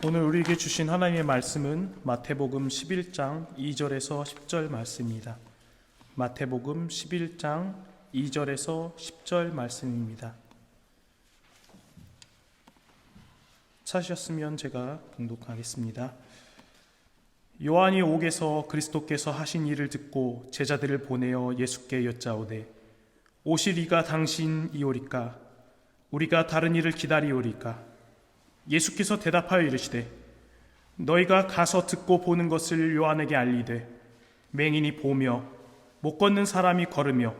오늘 우리에게 주신 하나님의 말씀은 마태복음 11장 2절에서 10절 말씀입니다. 마태복음 11장 2절에서 10절 말씀입니다. 찾으셨으면 제가 봉독하겠습니다. 요한이 옥에서 그리스도께서 하신 일을 듣고 제자들을 보내어 예수께 여짜오되 오시리가 당신이오리까? 우리가 다른 일을 기다리오리까? 예수께서 대답하여 이르시되 너희가 가서 듣고 보는 것을 요한에게 알리되 맹인이 보며 못 걷는 사람이 걸으며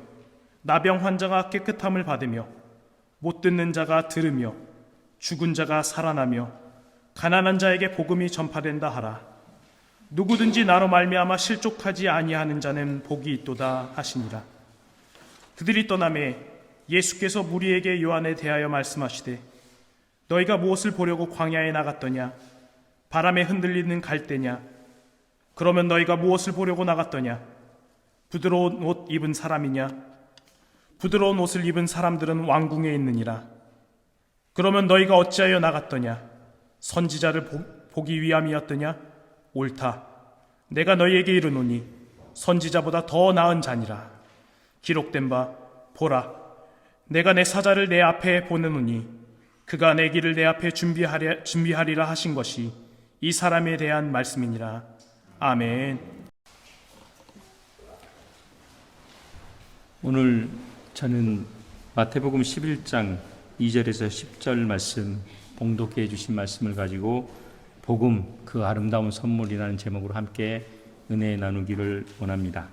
나병 환자가 깨끗함을 받으며 못 듣는 자가 들으며 죽은 자가 살아나며 가난한 자에게 복음이 전파된다 하라. 누구든지 나로 말미암아 실족하지 아니하는 자는 복이 있도다 하시니라. 그들이 떠나매 예수께서 무리에게 요한에 대하여 말씀하시되 너희가 무엇을 보려고 광야에 나갔더냐? 바람에 흔들리는 갈대냐? 그러면 너희가 무엇을 보려고 나갔더냐? 부드러운 옷 입은 사람이냐? 부드러운 옷을 입은 사람들은 왕궁에 있느니라. 그러면 너희가 어찌하여 나갔더냐? 선지자를 보기 위함이었더냐? 옳다. 내가 너희에게 이르노니 선지자보다 더 나은 자니라. 기록된 바 보라, 내가 내 사자를 내 앞에 보내노니 그가 내 길을 내 앞에 준비하리라 하신 것이 이 사람에 대한 말씀이니라. 아멘. 오늘 저는 마태복음 11장 2절에서 10절 말씀, 봉독해 주신 말씀을 가지고 복음, 그 아름다운 선물이라는 제목으로 함께 은혜 나누기를 원합니다.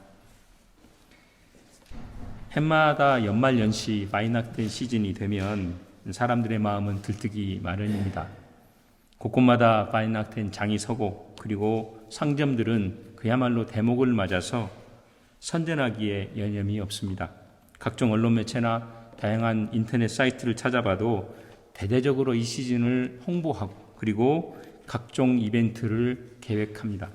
해마다 연말연시 마이낙된 시즌이 되면 사람들의 마음은 들뜨기 마련입니다. 곳곳마다 마이낙된 장이 서고, 그리고 상점들은 그야말로 대목을 맞아서 선전하기에 여념이 없습니다. 각종 언론 매체나 다양한 인터넷 사이트를 찾아봐도 대대적으로 이 시즌을 홍보하고, 그리고 각종 이벤트를 계획합니다.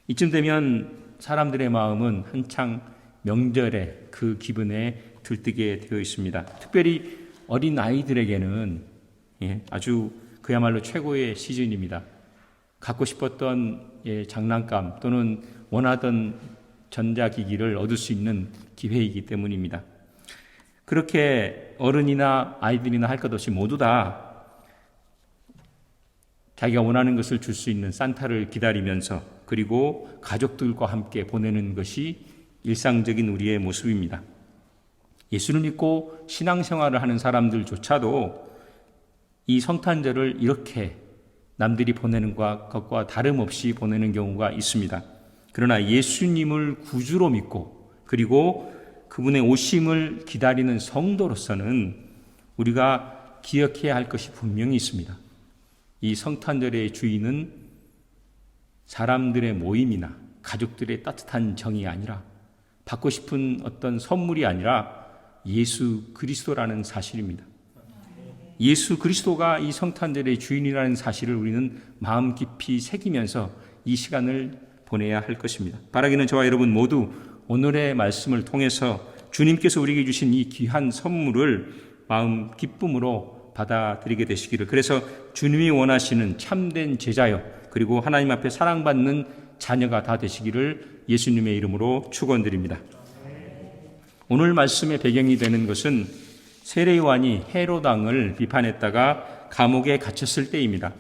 이쯤 되면 사람들의 마음은 한창 명절의 그 기분에 들뜨게 되어 있습니다. 특별히 어린 아이들에게는 아주 그야말로 최고의 시즌입니다. 갖고 싶었던 장난감 또는 원하던 전자기기를 얻을 수 있는 기회이기 때문입니다. 그렇게 어른이나 아이들이나 할 것 없이 모두 다 자기가 원하는 것을 줄 수 있는 산타를 기다리면서, 그리고 가족들과 함께 보내는 것이 일상적인 우리의 모습입니다. 예수를 믿고 신앙생활을 하는 사람들조차도 이 성탄절을 이렇게 남들이 보내는 것과 다름없이 보내는 경우가 있습니다. 그러나 예수님을 구주로 믿고, 그리고 그분의 오심을 기다리는 성도로서는 우리가 기억해야 할 것이 분명히 있습니다. 이 성탄절의 주인은 사람들의 모임이나 가족들의 따뜻한 정이 아니라, 받고 싶은 어떤 선물이 아니라 예수 그리스도라는 사실입니다. 예수 그리스도가 이 성탄절의 주인이라는 사실을 우리는 마음 깊이 새기면서 이 시간을 보내야 할 것입니다. 바라기는 저와 여러분 모두 오늘의 말씀을 통해서 주님께서 우리에게 주신 이 귀한 선물을 마음 기쁨으로 받아들이게 되시기를, 그래서 주님이 원하시는 참된 제자여, 그리고 하나님 앞에 사랑받는 자녀가 다 되시기를 예수님의 이름으로 축원드립니다. 오늘 말씀의 배경이 되는 것은 세례 요한이 헤롯 왕을 비판했다가 감옥에 갇혔을 때입니다.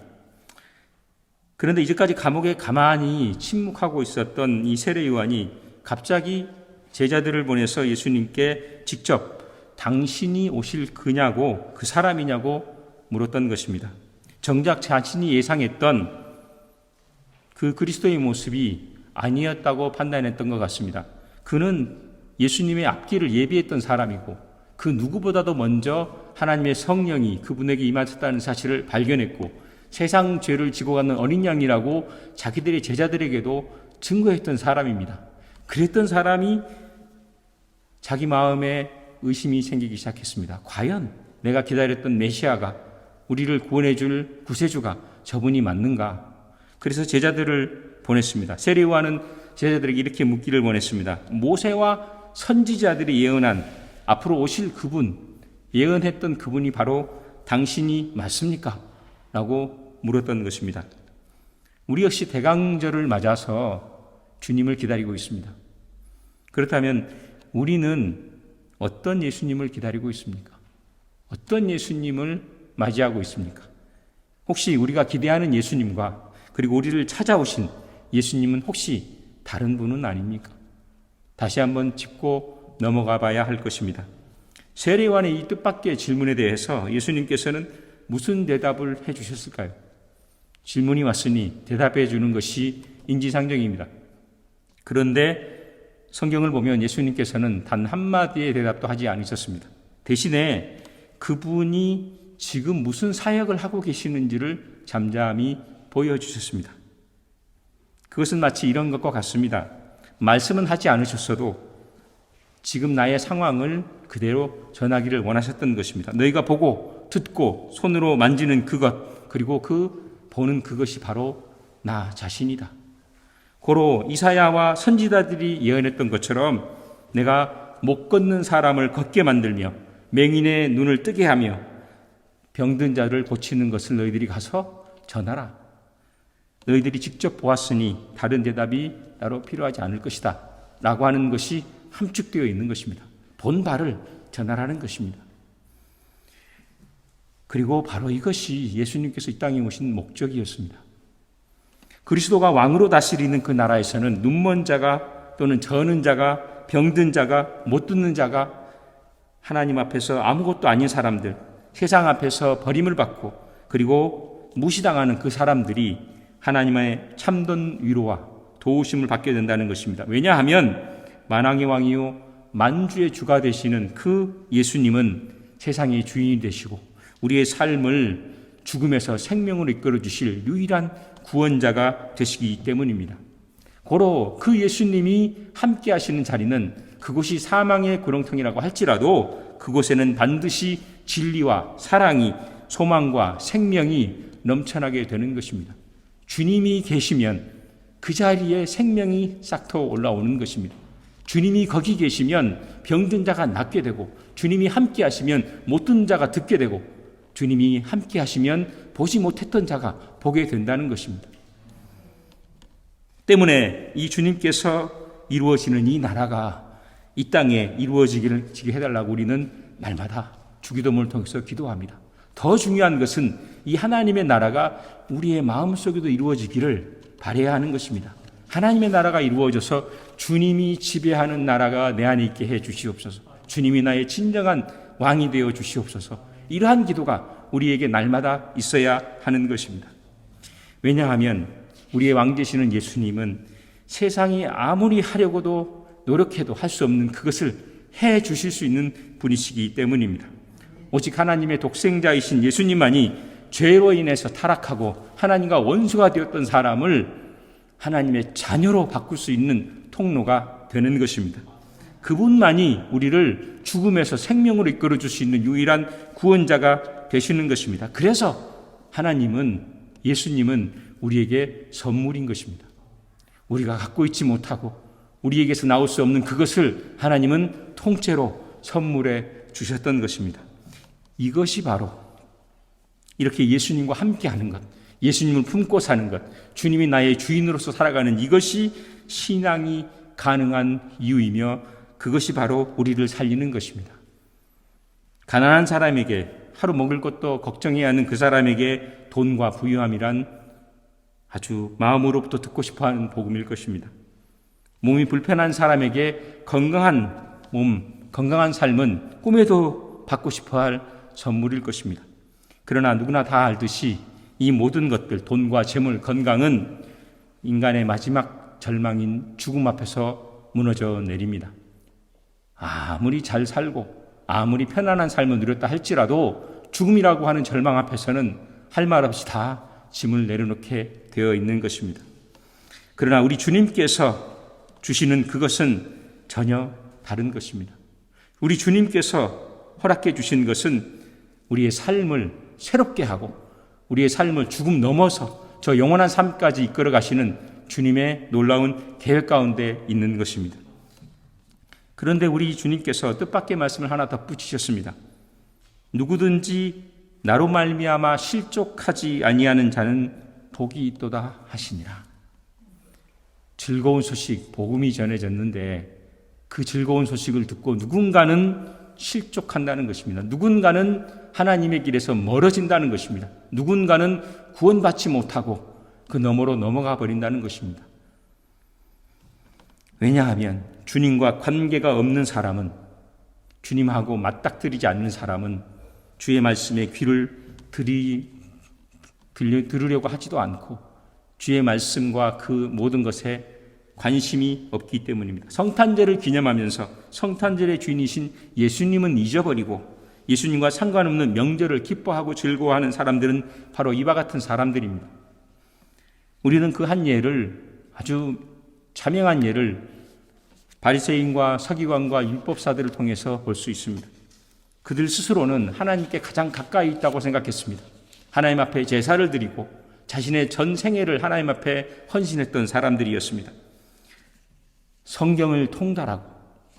그런데 이제까지 감옥에 가만히 침묵하고 있었던 이 세례 요한이 갑자기 제자들을 보내서 예수님께 직접 당신이 오실 그냐고, 그 사람이냐고 물었던 것입니다. 정작 자신이 예상했던 그 그리스도의 모습이 아니었다고 판단했던 것 같습니다. 그는 예수님의 앞길을 예비했던 사람이고, 그 누구보다도 먼저 하나님의 성령이 그분에게 임하셨다는 사실을 발견했고, 세상 죄를 지고 가는 어린 양이라고 자기들의 제자들에게도 증거했던 사람입니다. 그랬던 사람이 자기 마음에 의심이 생기기 시작했습니다. 과연 내가 기다렸던 메시아가, 우리를 구원해 줄 구세주가 저분이 맞는가? 그래서 제자들을 보냈습니다. 세례 요한은 제자들에게 이렇게 묻기를 원했습니다. 모세와 선지자들이 예언한 앞으로 오실 그분, 예언했던 그분이 바로 당신이 맞습니까? 라고 물었던 것입니다. 우리 역시 대강절을 맞아서 주님을 기다리고 있습니다. 그렇다면 우리는 어떤 예수님을 기다리고 있습니까? 어떤 예수님을 맞이하고 있습니까? 혹시 우리가 기대하는 예수님과 그리고 우리를 찾아오신 예수님은 혹시 다른 분은 아닙니까? 다시 한번 짚고 넘어가 봐야 할 것입니다. 세례요한의 이 뜻밖의 질문에 대해서 예수님께서는 무슨 대답을 해주셨을까요? 질문이 왔으니 대답해 주는 것이 인지상정입니다. 그런데 성경을 보면 예수님께서는 단 한마디의 대답도 하지 않으셨습니다. 대신에 그분이 지금 무슨 사역을 하고 계시는지를 잠잠히 보여주셨습니다. 그것은 마치 이런 것과 같습니다. 말씀은 하지 않으셨어도 지금 나의 상황을 그대로 전하기를 원하셨던 것입니다. 너희가 보고 듣고 손으로 만지는 그것, 그리고 보는 그것이 바로 나 자신이다. 고로 이사야와 선지자들이 예언했던 것처럼 내가 못 걷는 사람을 걷게 만들며 맹인의 눈을 뜨게 하며 병든 자를 고치는 것을 너희들이 가서 전하라. 너희들이 직접 보았으니 다른 대답이 따로 필요하지 않을 것이다 라고 하는 것이 함축되어 있는 것입니다. 본 바를 전하라는 것입니다. 그리고 바로 이것이 예수님께서 이 땅에 오신 목적이었습니다. 그리스도가 왕으로 다스리는 그 나라에서는 눈먼 자가 또는 저는 자가 병든 자가 못 듣는 자가 하나님 앞에서 아무것도 아닌 사람들, 세상 앞에서 버림을 받고 그리고 무시당하는 그 사람들이 하나님의 참된 위로와 도우심을 받게 된다는 것입니다. 왜냐하면 만왕의 왕이요 만주의 주가 되시는 그 예수님은 세상의 주인이 되시고 우리의 삶을 죽음에서 생명으로 이끌어 주실 유일한 구원자가 되시기 때문입니다. 고로 그 예수님이 함께 하시는 자리는 그곳이 사망의 구렁텅이라고 할지라도 그곳에는 반드시 진리와 사랑이 소망과 생명이 넘쳐나게 되는 것입니다. 주님이 계시면 그 자리에 생명이 싹터 올라오는 것입니다. 주님이 거기 계시면 병든 자가 낫게 되고 주님이 함께 하시면 못 듣는 자가 듣게 되고 주님이 함께 하시면 보지 못했던 자가 보게 된다는 것입니다. 때문에 이 주님께서 이루어지는 이 나라가 이 땅에 이루어지게 해달라고 우리는 날마다 주기도문을 통해서 기도합니다. 더 중요한 것은 이 하나님의 나라가 우리의 마음속에도 이루어지기를 바라야 하는 것입니다. 하나님의 나라가 이루어져서 주님이 지배하는 나라가 내 안에 있게 해 주시옵소서. 주님이 나의 진정한 왕이 되어 주시옵소서. 이러한 기도가 우리에게 날마다 있어야 하는 것입니다. 왜냐하면 우리의 왕 되시는 예수님은 세상이 아무리 하려고도 노력해도 할 수 없는 그것을 해 주실 수 있는 분이시기 때문입니다. 오직 하나님의 독생자이신 예수님만이 죄로 인해서 타락하고 하나님과 원수가 되었던 사람을 하나님의 자녀로 바꿀 수 있는 통로가 되는 것입니다. 그분만이 우리를 죽음에서 생명으로 이끌어 줄 수 있는 유일한 구원자가 되시는 것입니다. 그래서 하나님은 예수님은 우리에게 선물인 것입니다. 우리가 갖고 있지 못하고 우리에게서 나올 수 없는 그것을 하나님은 통째로 선물해 주셨던 것입니다. 이것이 바로 이렇게 예수님과 함께 하는 것, 예수님을 품고 사는 것, 주님이 나의 주인으로서 살아가는 이것이 신앙이 가능한 이유이며 그것이 바로 우리를 살리는 것입니다. 가난한 사람에게 하루 먹을 것도 걱정해야 하는 그 사람에게 돈과 부유함이란 아주 마음으로부터 듣고 싶어하는 복음일 것입니다. 몸이 불편한 사람에게 건강한 몸, 건강한 삶은 꿈에도 받고 싶어할 선물일 것입니다. 그러나 누구나 다 알듯이 이 모든 것들, 돈과 재물, 건강은 인간의 마지막 절망인 죽음 앞에서 무너져 내립니다. 아무리 잘 살고 아무리 편안한 삶을 누렸다 할지라도 죽음이라고 하는 절망 앞에서는 할 말 없이 다 짐을 내려놓게 되어 있는 것입니다. 그러나 우리 주님께서 주시는 그것은 전혀 다른 것입니다. 우리 주님께서 허락해 주신 것은 우리의 삶을 새롭게 하고 우리의 삶을 죽음 넘어서 저 영원한 삶까지 이끌어 가시는 주님의 놀라운 계획 가운데 있는 것입니다. 그런데 우리 주님께서 뜻밖의 말씀을 하나 덧붙이셨습니다. 누구든지 나로 말미암아 실족하지 아니하는 자는 복이 있도다 하시니라. 즐거운 소식, 복음이 전해졌는데 그 즐거운 소식을 듣고 누군가는 실족한다는 것입니다. 누군가는 하나님의 길에서 멀어진다는 것입니다. 누군가는 구원받지 못하고 그 너머로 넘어가 버린다는 것입니다. 왜냐하면 주님과 관계가 없는 사람은, 주님하고 맞닥뜨리지 않는 사람은 주의 말씀에 귀를 들으려고 하지도 않고 주의 말씀과 그 모든 것에 관심이 없기 때문입니다. 성탄절을 기념하면서 성탄절의 주인이신 예수님은 잊어버리고 예수님과 상관없는 명절을 기뻐하고 즐거워하는 사람들은 바로 이와 같은 사람들입니다. 우리는 그 한 예를, 아주 자명한 예를 바리새인과 서기관과 율법사들을 통해서 볼 수 있습니다. 그들 스스로는 하나님께 가장 가까이 있다고 생각했습니다. 하나님 앞에 제사를 드리고 자신의 전 생애를 하나님 앞에 헌신했던 사람들이었습니다. 성경을 통달하고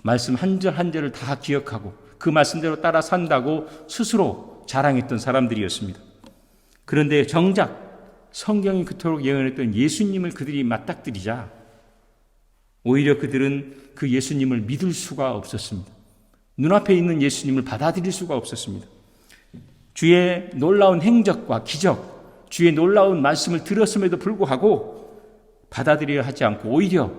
말씀 한 절 한 절을 다 기억하고 그 말씀대로 따라 산다고 스스로 자랑했던 사람들이었습니다. 그런데 정작 성경이 그토록 예언했던 예수님을 그들이 맞닥뜨리자 오히려 그들은 그 예수님을 믿을 수가 없었습니다. 눈앞에 있는 예수님을 받아들일 수가 없었습니다. 주의 놀라운 행적과 기적, 주의 놀라운 말씀을 들었음에도 불구하고 받아들여야 하지 않고 오히려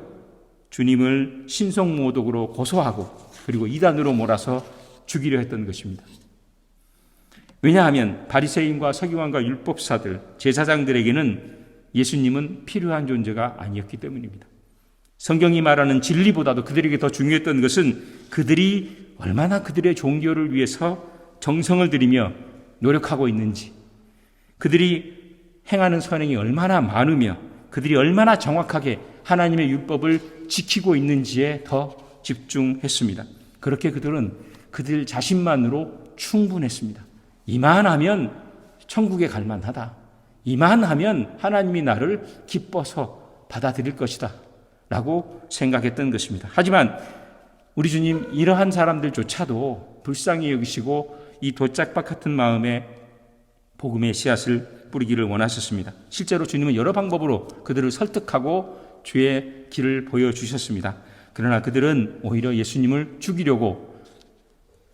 주님을 신성모독으로 고소하고 그리고 이단으로 몰아서 죽이려 했던 것입니다. 왜냐하면 바리새인과 서기관과 율법사들, 제사장들에게는 예수님은 필요한 존재가 아니었기 때문입니다. 성경이 말하는 진리보다도 그들에게 더 중요했던 것은 그들이 얼마나 그들의 종교를 위해서 정성을 들이며 노력하고 있는지, 그들이 행하는 선행이 얼마나 많으며 그들이 얼마나 정확하게 하나님의 율법을 지키고 있는지에 더 집중했습니다. 그렇게 그들은 그들 자신만으로 충분했습니다. 이만하면 천국에 갈 만하다. 이만하면 하나님이 나를 기뻐서 받아들일 것이다 라고 생각했던 것입니다. 하지만 우리 주님 이러한 사람들조차도 불쌍히 여기시고 이 돛짝박 같은 마음에 복음의 씨앗을 뿌리기를 원하셨습니다. 실제로 주님은 여러 방법으로 그들을 설득하고 주의 길을 보여주셨습니다. 그러나 그들은 오히려 예수님을 죽이려고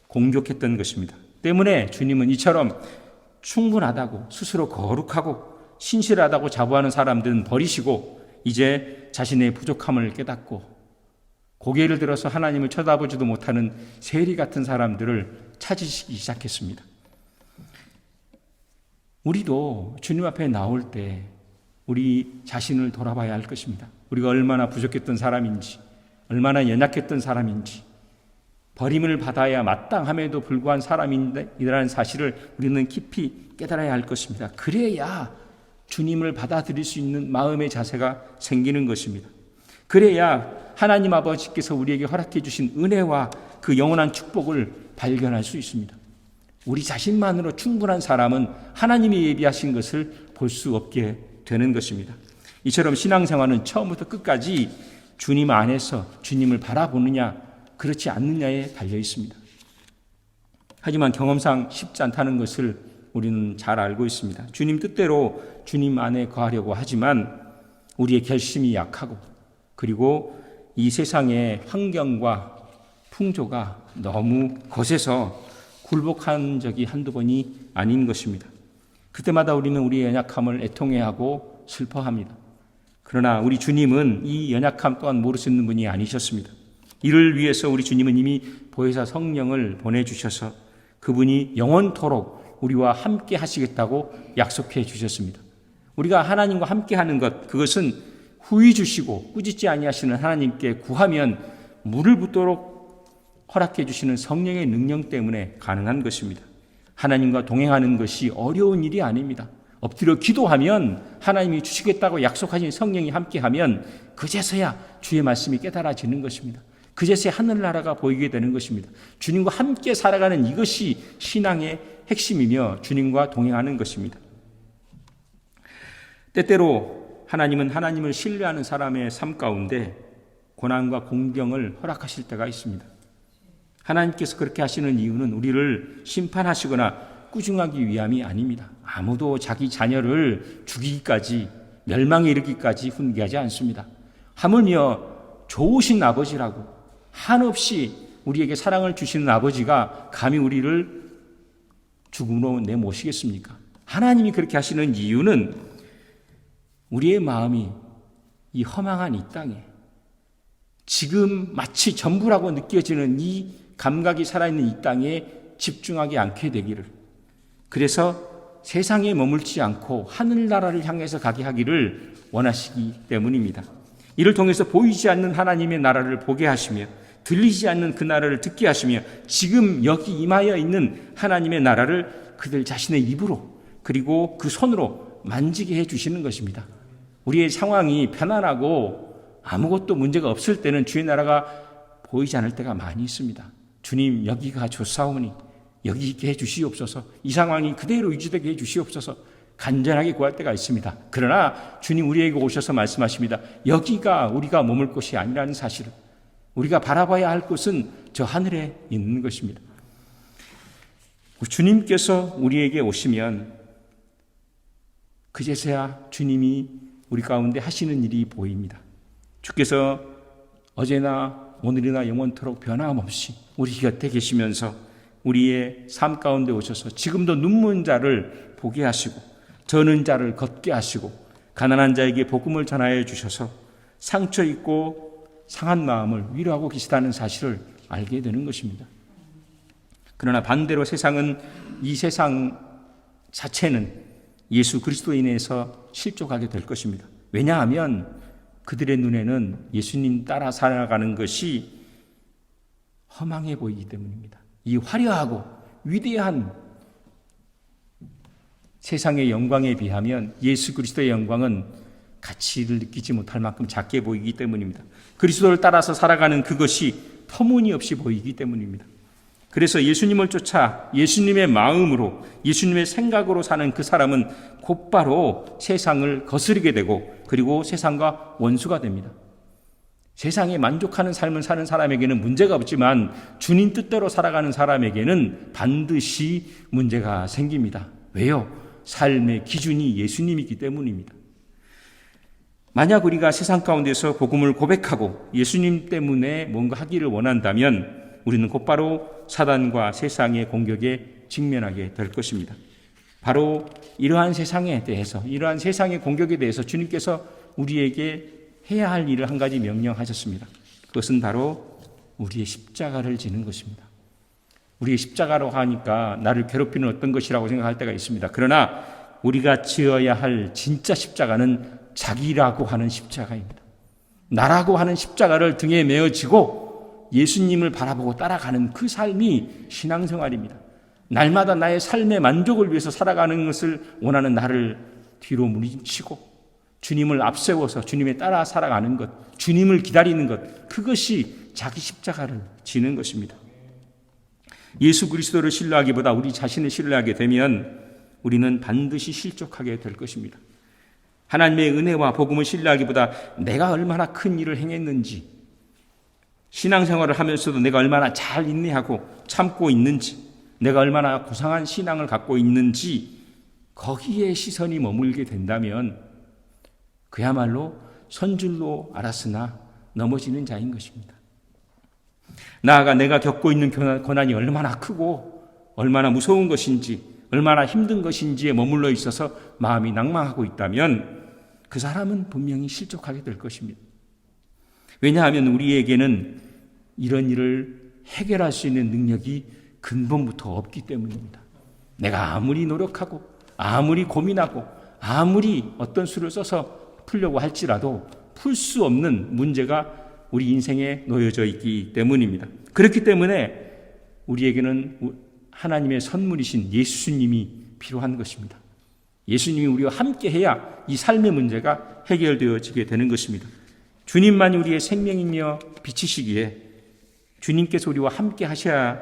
공격했던 것입니다. 때문에 주님은 이처럼 충분하다고 스스로 거룩하고 신실하다고 자부하는 사람들은 버리시고 이제 자신의 부족함을 깨닫고 고개를 들어서 하나님을 쳐다보지도 못하는 세리 같은 사람들을 찾으시기 시작했습니다. 우리도 주님 앞에 나올 때 우리 자신을 돌아봐야 할 것입니다. 우리가 얼마나 부족했던 사람인지, 얼마나 연약했던 사람인지, 버림을 받아야 마땅함에도 불구한 사람이라는 사실을 우리는 깊이 깨달아야 할 것입니다. 그래야 주님을 받아들일 수 있는 마음의 자세가 생기는 것입니다. 그래야 하나님 아버지께서 우리에게 허락해 주신 은혜와 그 영원한 축복을 발견할 수 있습니다. 우리 자신만으로 충분한 사람은 하나님이 예비하신 것을 볼 수 없게 되는 것입니다. 이처럼 신앙생활은 처음부터 끝까지 주님 안에서 주님을 바라보느냐 그렇지 않느냐에 달려 있습니다. 하지만 경험상 쉽지 않다는 것을 우리는 잘 알고 있습니다. 주님 뜻대로 주님 안에 거하려고 하지만 우리의 결심이 약하고 그리고 이 세상의 환경과 풍조가 너무 거세서 굴복한 적이 한두 번이 아닌 것입니다. 그때마다 우리는 우리의 연약함을 애통해하고 슬퍼합니다. 그러나 우리 주님은 이 연약함 또한 모르시는 분이 아니셨습니다. 이를 위해서 우리 주님은 이미 보혜사 성령을 보내주셔서 그분이 영원토록 우리와 함께 하시겠다고 약속해 주셨습니다. 우리가 하나님과 함께 하는 것, 그것은 후히 주시고 꾸짖지 아니하시는 하나님께 구하면 물을 붓도록 허락해 주시는 성령의 능력 때문에 가능한 것입니다. 하나님과 동행하는 것이 어려운 일이 아닙니다. 엎드려 기도하면 하나님이 주시겠다고 약속하신 성령이 함께하면 그제서야 주의 말씀이 깨달아지는 것입니다. 그제서야 하늘나라가 보이게 되는 것입니다. 주님과 함께 살아가는 이것이 신앙의 핵심이며 주님과 동행하는 것입니다. 때때로 하나님은 하나님을 신뢰하는 사람의 삶 가운데 고난과 공경을 허락하실 때가 있습니다. 하나님께서 그렇게 하시는 이유는 우리를 심판하시거나 꾸중하기 위함이 아닙니다. 아무도 자기 자녀를 죽이기까지, 멸망에 이르기까지 훈계하지 않습니다. 하물며 좋으신 아버지라고, 한없이 우리에게 사랑을 주시는 아버지가 감히 우리를 죽음으로 내모시겠습니까? 하나님이 그렇게 하시는 이유는 우리의 마음이 이 허망한 이 땅에 지금 마치 전부라고 느껴지는 이 감각이 살아있는 이 땅에 집중하지 않게 되기를, 그래서 세상에 머물지 않고 하늘나라를 향해서 가게 하기를 원하시기 때문입니다. 이를 통해서 보이지 않는 하나님의 나라를 보게 하시며 들리지 않는 그 나라를 듣게 하시며 지금 여기 임하여 있는 하나님의 나라를 그들 자신의 입으로 그리고 그 손으로 만지게 해주시는 것입니다. 우리의 상황이 편안하고 아무것도 문제가 없을 때는 주의 나라가 보이지 않을 때가 많이 있습니다. 주님, 여기가 좋사오니 여기 있게 해주시옵소서, 이 상황이 그대로 유지되게 해주시옵소서 간절하게 구할 때가 있습니다. 그러나 주님 우리에게 오셔서 말씀하십니다. 여기가 우리가 머물 곳이 아니라는 사실을, 우리가 바라봐야 할 곳은 저 하늘에 있는 것입니다. 주님께서 우리에게 오시면 그제서야 주님이 우리 가운데 하시는 일이 보입니다. 주께서 어제나 오늘이나 영원토록 변함없이 우리 곁에 계시면서 우리의 삶 가운데 오셔서 지금도 눈먼 자를 보게 하시고 저는 자를 걷게 하시고 가난한 자에게 복음을 전하여 주셔서 상처 있고 상한 마음을 위로하고 계시다는 사실을 알게 되는 것입니다. 그러나 반대로 세상은, 이 세상 자체는 예수 그리스도에 인해서 실족하게 될 것입니다. 왜냐하면 그들의 눈에는 예수님 따라 살아가는 것이 허망해 보이기 때문입니다. 이 화려하고 위대한 세상의 영광에 비하면 예수 그리스도의 영광은 가치를 느끼지 못할 만큼 작게 보이기 때문입니다. 그리스도를 따라서 살아가는 그것이 터무니없이 보이기 때문입니다. 그래서 예수님을 쫓아 예수님의 마음으로, 예수님의 생각으로 사는 그 사람은 곧바로 세상을 거스르게 되고 그리고 세상과 원수가 됩니다. 세상에 만족하는 삶을 사는 사람에게는 문제가 없지만 주님 뜻대로 살아가는 사람에게는 반드시 문제가 생깁니다. 왜요? 삶의 기준이 예수님이기 때문입니다. 만약 우리가 세상 가운데서 복음을 고백하고 예수님 때문에 뭔가 하기를 원한다면 우리는 곧바로 사단과 세상의 공격에 직면하게 될 것입니다. 바로 이러한 세상에 대해서, 이러한 세상의 공격에 대해서 주님께서 우리에게 해야 할 일을 한 가지 명령하셨습니다. 그것은 바로 우리의 십자가를 지는 것입니다. 우리의 십자가로 하니까 나를 괴롭히는 어떤 것이라고 생각할 때가 있습니다. 그러나 우리가 지어야 할 진짜 십자가는 자기라고 하는 십자가입니다. 나라고 하는 십자가를 등에 메어지고 예수님을 바라보고 따라가는 그 삶이 신앙생활입니다. 날마다 나의 삶의 만족을 위해서 살아가는 것을 원하는 나를 뒤로 물리치고 주님을 앞세워서 주님에 따라 살아가는 것, 주님을 기다리는 것, 그것이 자기 십자가를 지는 것입니다. 예수 그리스도를 신뢰하기보다 우리 자신을 신뢰하게 되면 우리는 반드시 실족하게 될 것입니다. 하나님의 은혜와 복음을 신뢰하기보다 내가 얼마나 큰 일을 행했는지, 신앙생활을 하면서도 내가 얼마나 잘 인내하고 참고 있는지, 내가 얼마나 고상한 신앙을 갖고 있는지 거기에 시선이 머물게 된다면 그야말로 선줄로 알았으나 넘어지는 자인 것입니다. 나아가 내가 겪고 있는 고난이 얼마나 크고 얼마나 무서운 것인지, 얼마나 힘든 것인지에 머물러 있어서 마음이 낭망하고 있다면 그 사람은 분명히 실족하게 될 것입니다. 왜냐하면 우리에게는 이런 일을 해결할 수 있는 능력이 근본부터 없기 때문입니다. 내가 아무리 노력하고 아무리 고민하고 아무리 어떤 수를 써서 풀려고 할지라도 풀 수 없는 문제가 우리 인생에 놓여져 있기 때문입니다. 그렇기 때문에 우리에게는 하나님의 선물이신 예수님이 필요한 것입니다. 예수님이 우리와 함께 해야 이 삶의 문제가 해결되어지게 되는 것입니다. 주님만이 우리의 생명이며 빛이시기에 주님께서 우리와 함께 하셔야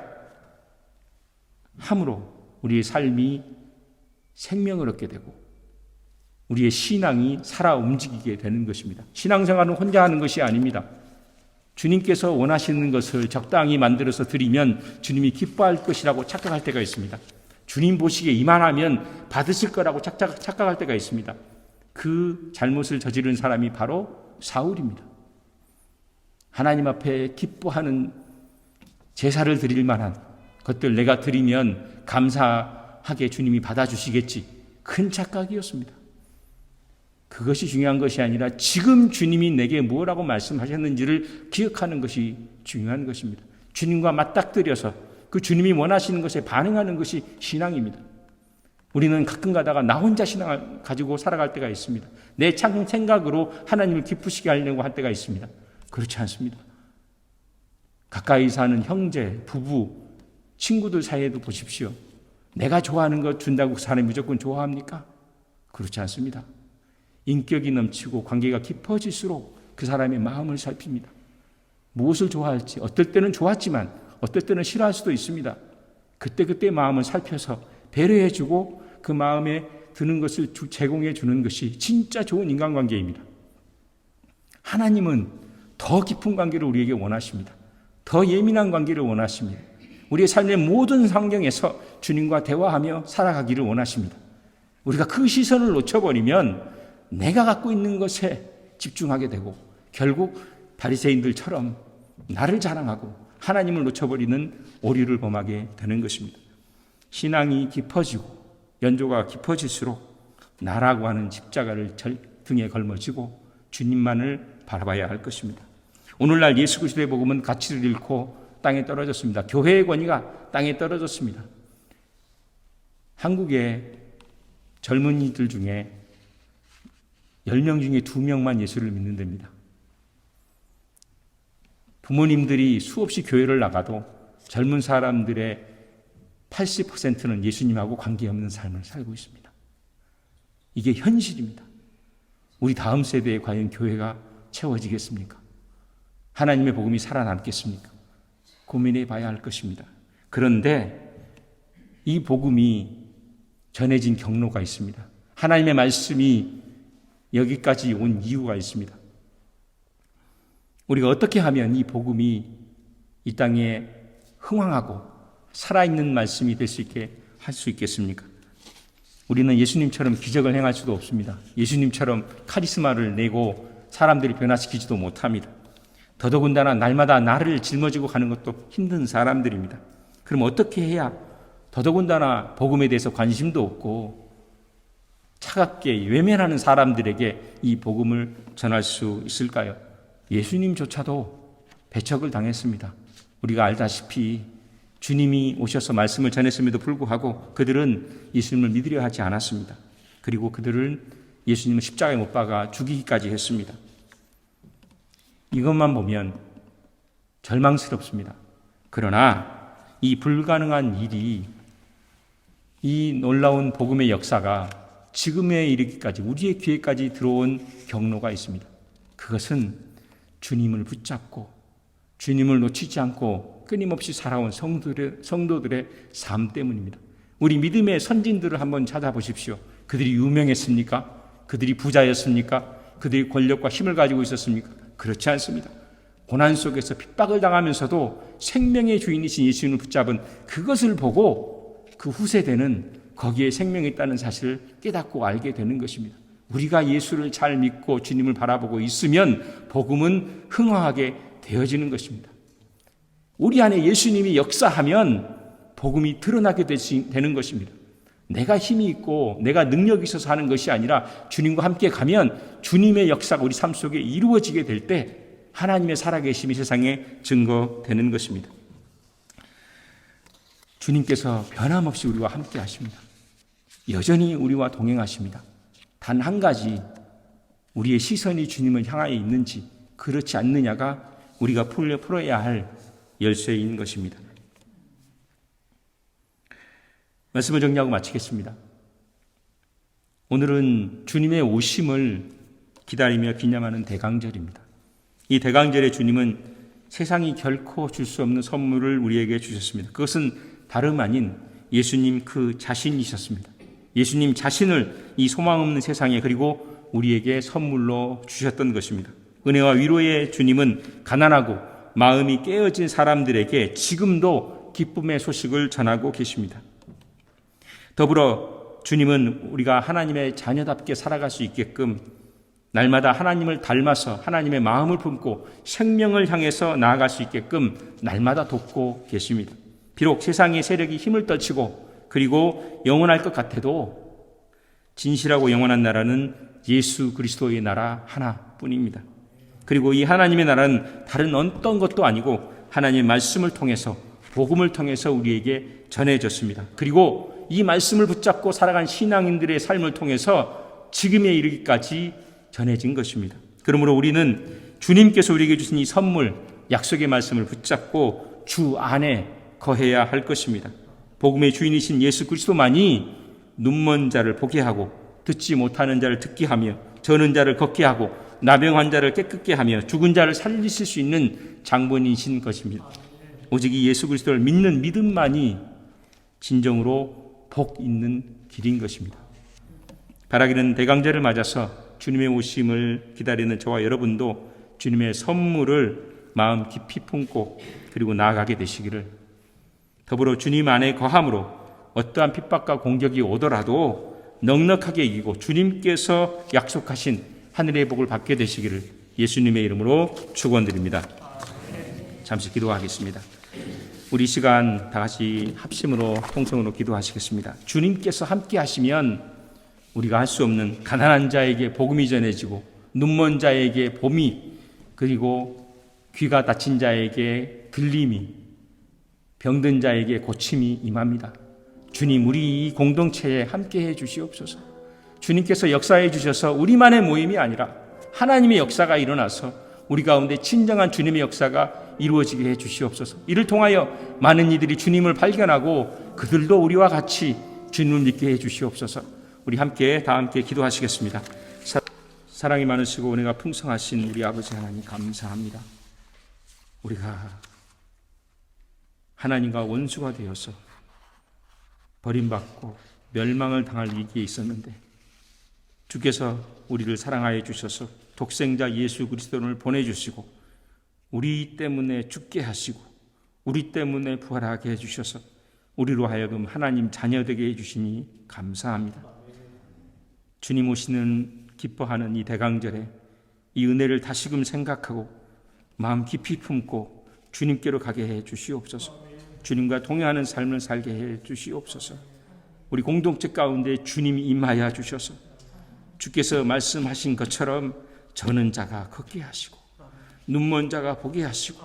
함으로 우리의 삶이 생명을 얻게 되고 우리의 신앙이 살아 움직이게 되는 것입니다. 신앙생활은 혼자 하는 것이 아닙니다. 주님께서 원하시는 것을 적당히 만들어서 드리면 주님이 기뻐할 것이라고 착각할 때가 있습니다. 주님 보시기에 이만하면 받으실 거라고 착각할 때가 있습니다. 그 잘못을 저지른 사람이 바로 사울입니다. 하나님 앞에 기뻐하는 제사를 드릴 만한 것들 내가 드리면 감사하게 주님이 받아주시겠지. 큰 착각이었습니다. 그것이 중요한 것이 아니라 지금 주님이 내게 뭐라고 말씀하셨는지를 기억하는 것이 중요한 것입니다. 주님과 맞닥뜨려서 그 주님이 원하시는 것에 반응하는 것이 신앙입니다. 우리는 가끔 가다가 나 혼자 신앙을 가지고 살아갈 때가 있습니다. 내 착한 생각으로 하나님을 기쁘시게 하려고 할 때가 있습니다. 그렇지 않습니다. 가까이 사는 형제, 부부, 친구들 사이에도 보십시오. 내가 좋아하는 것 준다고 그 사람이 무조건 좋아합니까? 그렇지 않습니다. 인격이 넘치고 관계가 깊어질수록 그 사람의 마음을 살핍니다. 무엇을 좋아할지, 어떨 때는 좋았지만 어떨 때는 싫어할 수도 있습니다. 그때 마음을 살펴서 배려해주고 그 마음에 드는 것을 제공해 주는 것이 진짜 좋은 인간관계입니다. 하나님은 더 깊은 관계를 우리에게 원하십니다. 더 예민한 관계를 원하십니다. 우리의 삶의 모든 환경에서 주님과 대화하며 살아가기를 원하십니다. 우리가 그 시선을 놓쳐버리면 내가 갖고 있는 것에 집중하게 되고 결국 바리새인들처럼 나를 자랑하고 하나님을 놓쳐버리는 오류를 범하게 되는 것입니다. 신앙이 깊어지고 연조가 깊어질수록 나라고 하는 십자가를 등에 걸머지고 주님만을 바라봐야 할 것입니다. 오늘날 예수 그리스도의 복음은 가치를 잃고 땅에 떨어졌습니다. 교회의 권위가 땅에 떨어졌습니다. 한국의 젊은이들 중에 10명 중에 2명만 예수를 믿는 데입니다. 부모님들이 수없이 교회를 나가도 젊은 사람들의 80%는 예수님하고 관계없는 삶을 살고 있습니다. 이게 현실입니다. 우리 다음 세대에 과연 교회가 채워지겠습니까? 하나님의 복음이 살아남겠습니까? 고민해 봐야 할 것입니다. 그런데 이 복음이 전해진 경로가 있습니다. 하나님의 말씀이 여기까지 온 이유가 있습니다. 우리가 어떻게 하면 이 복음이 이 땅에 흥황하고 살아있는 말씀이 될 수 있게 할 수 있겠습니까? 우리는 예수님처럼 기적을 행할 수도 없습니다. 예수님처럼 카리스마를 내고 사람들을 변화시키지도 못합니다. 더더군다나 날마다 나를 짊어지고 가는 것도 힘든 사람들입니다. 그럼 어떻게 해야 더더군다나 복음에 대해서 관심도 없고 차갑게 외면하는 사람들에게 이 복음을 전할 수 있을까요? 예수님조차도 배척을 당했습니다. 우리가 알다시피 주님이 오셔서 말씀을 전했음에도 불구하고 그들은 예수님을 믿으려 하지 않았습니다. 그리고 그들은 예수님을 십자가에 못 박아 죽이기까지 했습니다. 이것만 보면 절망스럽습니다. 그러나 이 불가능한 일이, 이 놀라운 복음의 역사가 지금에 이르기까지 우리의 귀에까지 들어온 경로가 있습니다. 그것은 주님을 붙잡고 주님을 놓치지 않고 끊임없이 살아온 성도들의 삶 때문입니다. 우리 믿음의 선진들을 한번 찾아보십시오. 그들이 유명했습니까? 그들이 부자였습니까? 그들이 권력과 힘을 가지고 있었습니까? 그렇지 않습니다. 고난 속에서 핍박을 당하면서도 생명의 주인이신 예수님을 붙잡은 그것을 보고 그 후세대는 거기에 생명이 있다는 사실을 깨닫고 알게 되는 것입니다. 우리가 예수를 잘 믿고 주님을 바라보고 있으면 복음은 흥황하게 되어지는 것입니다. 우리 안에 예수님이 역사하면 복음이 드러나게 되는 것입니다. 내가 힘이 있고 내가 능력이 있어서 하는 것이 아니라 주님과 함께 가면 주님의 역사가 우리 삶 속에 이루어지게 될 때 하나님의 살아계심이 세상에 증거되는 것입니다. 주님께서 변함없이 우리와 함께 하십니다. 여전히 우리와 동행하십니다. 단 한 가지, 우리의 시선이 주님을 향하여 있는지 그렇지 않느냐가 우리가 풀어야 할 열쇠인 것입니다. 말씀을 정리하고 마치겠습니다. 오늘은 주님의 오심을 기다리며 기념하는 대강절입니다. 이 대강절에 주님은 세상이 결코 줄 수 없는 선물을 우리에게 주셨습니다. 그것은 다름 아닌 예수님 그 자신이셨습니다. 예수님 자신을 이 소망 없는 세상에 그리고 우리에게 선물로 주셨던 것입니다. 은혜와 위로의 주님은 가난하고 마음이 깨어진 사람들에게 지금도 기쁨의 소식을 전하고 계십니다. 더불어 주님은 우리가 하나님의 자녀답게 살아갈 수 있게끔 날마다 하나님을 닮아서 하나님의 마음을 품고 생명을 향해서 나아갈 수 있게끔 날마다 돕고 계십니다. 비록 세상의 세력이 힘을 떨치고 그리고 영원할 것 같아도 진실하고 영원한 나라는 예수 그리스도의 나라 하나뿐입니다. 그리고 이 하나님의 나라는 다른 어떤 것도 아니고 하나님의 말씀을 통해서 복음을 통해서 우리에게 전해졌습니다. 그리고 이 말씀을 붙잡고 살아간 신앙인들의 삶을 통해서 지금에 이르기까지 전해진 것입니다. 그러므로 우리는 주님께서 우리에게 주신 이 선물, 약속의 말씀을 붙잡고 주 안에 거해야 할 것입니다. 복음의 주인이신 예수 그리스도만이 눈먼 자를 보게 하고 듣지 못하는 자를 듣게 하며 저는 자를 걷게 하고 나병한 자를 깨끗게 하며 죽은 자를 살리실 수 있는 장본이신 것입니다. 오직 이 예수 그리스도를 믿는 믿음만이 진정으로 복 있는 길인 것입니다. 바라기는 대강절을 맞아서 주님의 오심을 기다리는 저와 여러분도 주님의 선물을 마음 깊이 품고 그리고 나아가게 되시기를, 더불어 주님 안에 거함으로 어떠한 핍박과 공격이 오더라도 넉넉하게 이기고 주님께서 약속하신 하늘의 복을 받게 되시기를 예수님의 이름으로 축원드립니다. 잠시 기도하겠습니다. 우리 시간 다 같이 합심으로 통성으로 기도하시겠습니다. 주님께서 함께 하시면 우리가 할 수 없는 가난한 자에게 복음이 전해지고 눈먼 자에게 봄이, 그리고 귀가 다친 자에게 들림이, 병든 자에게 고침이 임합니다. 주님, 우리 이 공동체에 함께해 주시옵소서. 주님께서 역사해 주셔서 우리만의 모임이 아니라 하나님의 역사가 일어나서 우리 가운데 진정한 주님의 역사가 이루어지게 해 주시옵소서. 이를 통하여 많은 이들이 주님을 발견하고 그들도 우리와 같이 주님을 믿게 해 주시옵소서. 우리 다 함께 기도하시겠습니다. 사랑이 많으시고 은혜가 풍성하신 우리 아버지 하나님, 감사합니다. 우리가 하나님과 원수가 되어서 버림받고 멸망을 당할 위기에 있었는데 주께서 우리를 사랑하여 주셔서 독생자 예수 그리스도를 보내주시고 우리 때문에 죽게 하시고 우리 때문에 부활하게 해주셔서 우리로 하여금 하나님 자녀되게 해주시니 감사합니다. 주님 오시는 기뻐하는 이 대강절에 이 은혜를 다시금 생각하고 마음 깊이 품고 주님께로 가게 해 주시옵소서. 주님과 동행하는 삶을 살게 해 주시옵소서. 우리 공동체 가운데 주님이 임하여 주셔서 주께서 말씀하신 것처럼 저는 자가 걷게 하시고 눈먼 자가 보게 하시고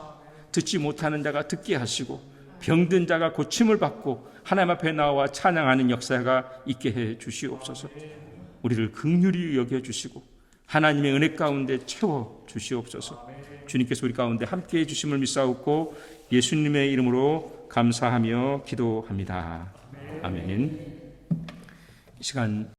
듣지 못하는 자가 듣게 하시고 병든 자가 고침을 받고 하나님 앞에 나와 찬양하는 역사가 있게 해 주시옵소서. 우리를 긍휼히 여겨주시고 하나님의 은혜 가운데 채워주시옵소서. 주님께서 우리 가운데 함께해 주심을 믿사옵고 예수님의 이름으로 감사하며 기도합니다. 아멘. 이 시간